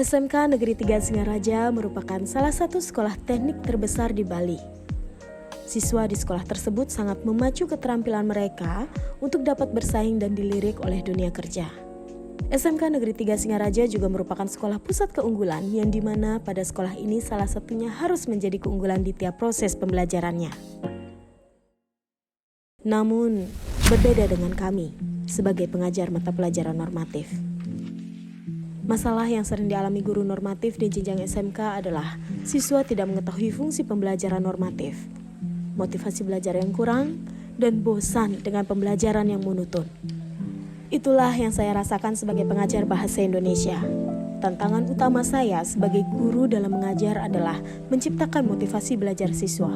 SMK Negeri 3 Singaraja merupakan salah satu sekolah teknik terbesar di Bali. Siswa di sekolah tersebut sangat memacu keterampilan mereka untuk dapat bersaing dan dilirik oleh dunia kerja. SMK Negeri 3 Singaraja juga merupakan sekolah pusat keunggulan yang dimana pada sekolah ini salah satunya harus menjadi keunggulan di tiap proses pembelajarannya. Namun, berbeda dengan kami sebagai pengajar mata pelajaran normatif. Masalah yang sering dialami guru normatif di jenjang SMK adalah siswa tidak mengetahui fungsi pembelajaran normatif, motivasi belajar yang kurang, dan bosan dengan pembelajaran yang monoton. Itulah yang saya rasakan sebagai pengajar bahasa Indonesia. Tantangan utama saya sebagai guru dalam mengajar adalah menciptakan motivasi belajar siswa.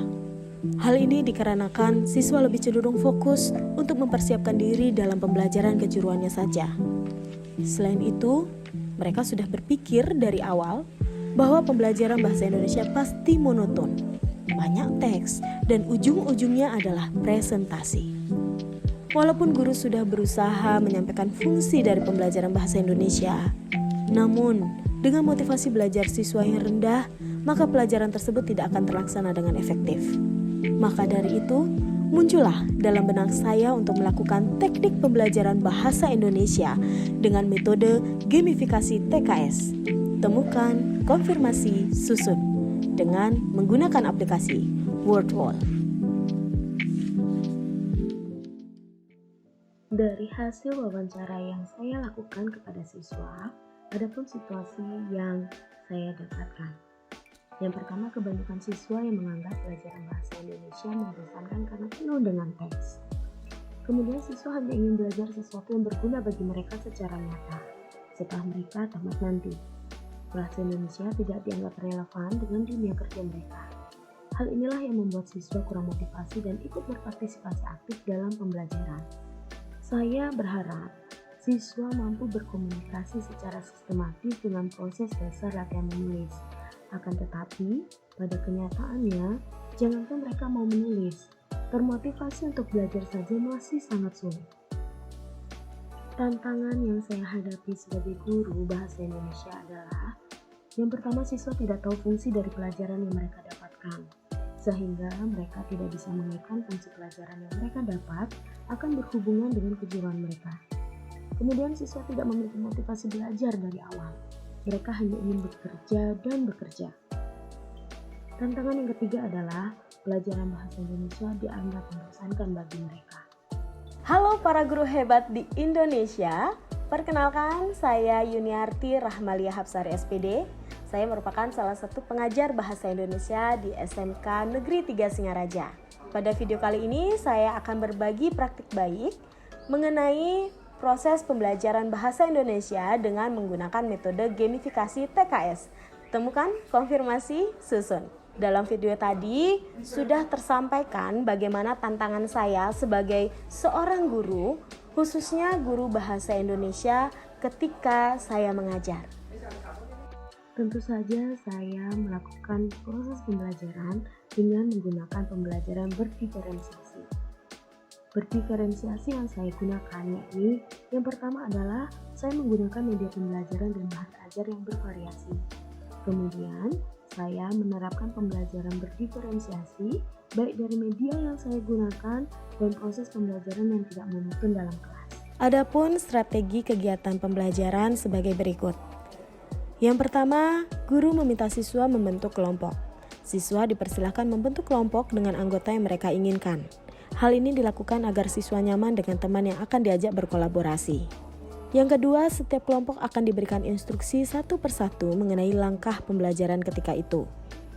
Hal ini dikarenakan siswa lebih cenderung fokus untuk mempersiapkan diri dalam pembelajaran kejuruannya saja. Selain itu, mereka sudah berpikir dari awal bahwa pembelajaran bahasa Indonesia pasti monoton, banyak teks, dan ujung-ujungnya adalah presentasi. Walaupun guru sudah berusaha menyampaikan fungsi dari pembelajaran bahasa Indonesia, namun dengan motivasi belajar siswa yang rendah, maka pelajaran tersebut tidak akan terlaksana dengan efektif. Maka dari itu, muncullah dalam benak saya untuk melakukan teknik pembelajaran bahasa Indonesia dengan metode gamifikasi TKS. Temukan, konfirmasi, susun dengan menggunakan aplikasi WordWall. Dari hasil wawancara yang saya lakukan kepada siswa, ada pun situasi yang saya dapatkan. Yang pertama, kebanyakan siswa yang menganggap pelajaran bahasa Indonesia membosankan karena penuh dengan teks. Kemudian siswa hanya ingin belajar sesuatu yang berguna bagi mereka secara nyata setelah mereka tamat nanti. Bahasa Indonesia tidak dianggap relevan dengan dunia kerja mereka. Hal inilah yang membuat siswa kurang motivasi dan ikut berpartisipasi aktif dalam pembelajaran. Saya berharap siswa mampu berkomunikasi secara sistematis dengan proses dasar latihan menulis. Akan tetapi, pada kenyataannya, jangankan mereka mau menulis, termotivasi untuk belajar saja masih sangat sulit. Tantangan yang saya hadapi sebagai guru bahasa Indonesia adalah, yang pertama, siswa tidak tahu fungsi dari pelajaran yang mereka dapatkan, sehingga mereka tidak bisa mengaitkan fungsi pelajaran yang mereka dapat akan berhubungan dengan kejuruan mereka. Kemudian siswa tidak memiliki motivasi belajar dari awal. Mereka hanya ingin bekerja dan bekerja. Tantangan yang ketiga adalah pelajaran bahasa Indonesia dianggap membosankan bagi mereka. Halo para guru hebat di Indonesia. Perkenalkan, saya Yuniarti Rahmalia Hapsari SPD. Saya merupakan salah satu pengajar bahasa Indonesia di SMK Negeri 3 Singaraja. Pada video kali ini saya akan berbagi praktik baik mengenai proses pembelajaran bahasa Indonesia dengan menggunakan metode gamifikasi TKS. Temukan, konfirmasi, susun. Dalam video tadi sudah tersampaikan bagaimana tantangan saya sebagai seorang guru, khususnya guru bahasa Indonesia ketika saya mengajar. Tentu saja saya melakukan proses pembelajaran dengan menggunakan pembelajaran berdiferensiasi. Berdiferensiasi yang saya gunakan yakni yang pertama adalah saya menggunakan media pembelajaran dan bahan ajar yang bervariasi. Kemudian saya menerapkan pembelajaran berdiferensiasi baik dari media yang saya gunakan dan proses pembelajaran yang tidak monoton dalam kelas. Adapun strategi kegiatan pembelajaran sebagai berikut. Yang pertama, guru meminta siswa membentuk kelompok. Siswa dipersilahkan membentuk kelompok dengan anggota yang mereka inginkan. Hal ini dilakukan agar siswa nyaman dengan teman yang akan diajak berkolaborasi. Yang kedua, setiap kelompok akan diberikan instruksi satu persatu mengenai langkah pembelajaran ketika itu.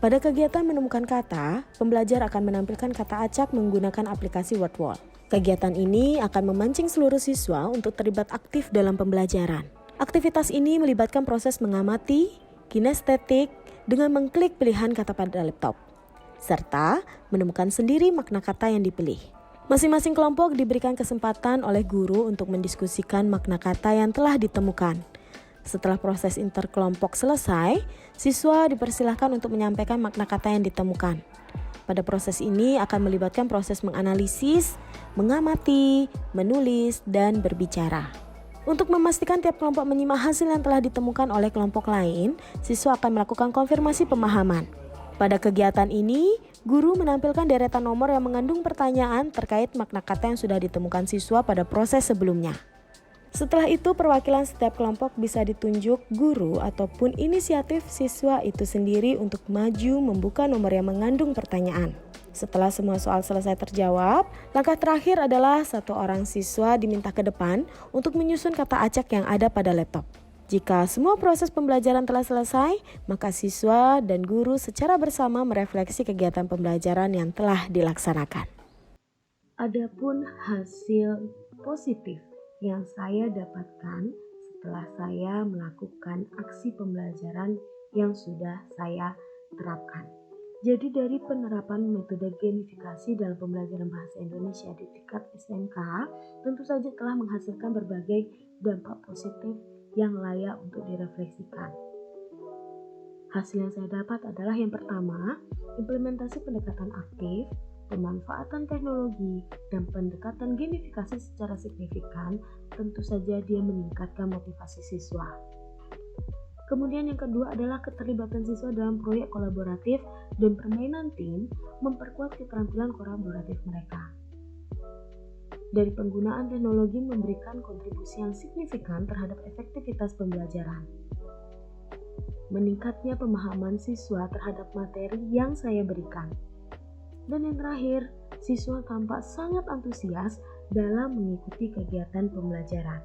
Pada kegiatan menemukan kata, pembelajar akan menampilkan kata acak menggunakan aplikasi WordWall. Kegiatan ini akan memancing seluruh siswa untuk terlibat aktif dalam pembelajaran. Aktivitas ini melibatkan proses mengamati, kinestetik, dengan mengklik pilihan kata pada laptop, serta menemukan sendiri makna kata yang dipilih. Masing-masing kelompok diberikan kesempatan oleh guru untuk mendiskusikan makna kata yang telah ditemukan. Setelah proses interkelompok selesai, siswa dipersilahkan untuk menyampaikan makna kata yang ditemukan. Pada proses ini akan melibatkan proses menganalisis, mengamati, menulis, dan berbicara. Untuk memastikan tiap kelompok menyimak hasil yang telah ditemukan oleh kelompok lain, siswa akan melakukan konfirmasi pemahaman. Pada kegiatan ini, guru menampilkan deretan nomor yang mengandung pertanyaan terkait makna kata yang sudah ditemukan siswa pada proses sebelumnya. Setelah itu, perwakilan setiap kelompok bisa ditunjuk guru ataupun inisiatif siswa itu sendiri untuk maju membuka nomor yang mengandung pertanyaan. Setelah semua soal selesai terjawab, langkah terakhir adalah satu orang siswa diminta ke depan untuk menyusun kata acak yang ada pada laptop. Jika semua proses pembelajaran telah selesai, maka siswa dan guru secara bersama merefleksi kegiatan pembelajaran yang telah dilaksanakan. Adapun hasil positif yang saya dapatkan setelah saya melakukan aksi pembelajaran yang sudah saya terapkan. Jadi dari penerapan metode gamifikasi dalam pembelajaran bahasa Indonesia di tingkat SMK tentu saja telah menghasilkan berbagai dampak positif yang layak untuk direfleksikan. Hasil yang saya dapat adalah yang pertama, implementasi pendekatan aktif, pemanfaatan teknologi, dan pendekatan gamifikasi secara signifikan tentu saja dia meningkatkan motivasi siswa. Kemudian yang kedua adalah keterlibatan siswa dalam proyek kolaboratif dan permainan tim memperkuat keterampilan kolaboratif mereka. Dari penggunaan teknologi memberikan kontribusi yang signifikan terhadap efektivitas pembelajaran. Meningkatnya pemahaman siswa terhadap materi yang saya berikan. Dan yang terakhir, siswa tampak sangat antusias dalam mengikuti kegiatan pembelajaran.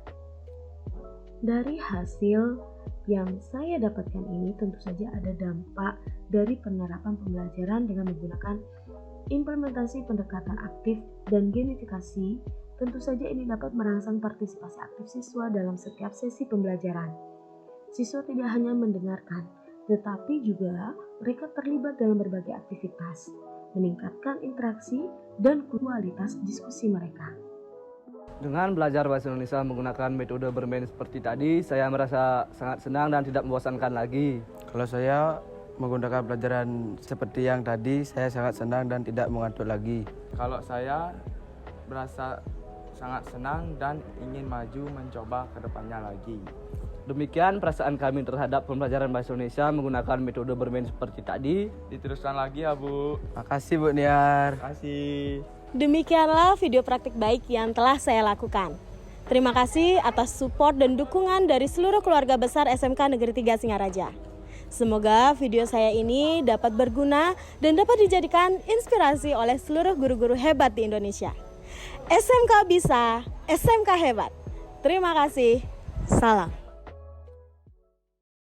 Dari hasil yang saya dapatkan ini tentu saja ada dampak dari penerapan pembelajaran dengan menggunakan implementasi pendekatan aktif dan gamifikasi. Tentu saja ini dapat merangsang partisipasi aktif siswa dalam setiap sesi pembelajaran. Siswa tidak hanya mendengarkan, tetapi juga mereka terlibat dalam berbagai aktivitas, meningkatkan interaksi dan kualitas diskusi mereka. Dengan belajar bahasa Indonesia menggunakan metode bermain seperti tadi, saya merasa sangat senang dan tidak membosankan lagi. Kalau saya menggunakan pelajaran seperti yang tadi, saya sangat senang dan tidak mengantuk lagi. Kalau saya merasa sangat senang dan ingin maju mencoba ke depannya lagi. Demikian perasaan kami terhadap pembelajaran bahasa Indonesia menggunakan metode bermain seperti tadi. Diteruskan lagi ya Bu. Makasih Bu Niar. Terima kasih. Demikianlah video praktik baik yang telah saya lakukan. Terima kasih atas support dan dukungan dari seluruh keluarga besar SMK Negeri 3 Singaraja. Semoga video saya ini dapat berguna dan dapat dijadikan inspirasi oleh seluruh guru-guru hebat di Indonesia. SMK bisa, SMK hebat. Terima kasih. Salam.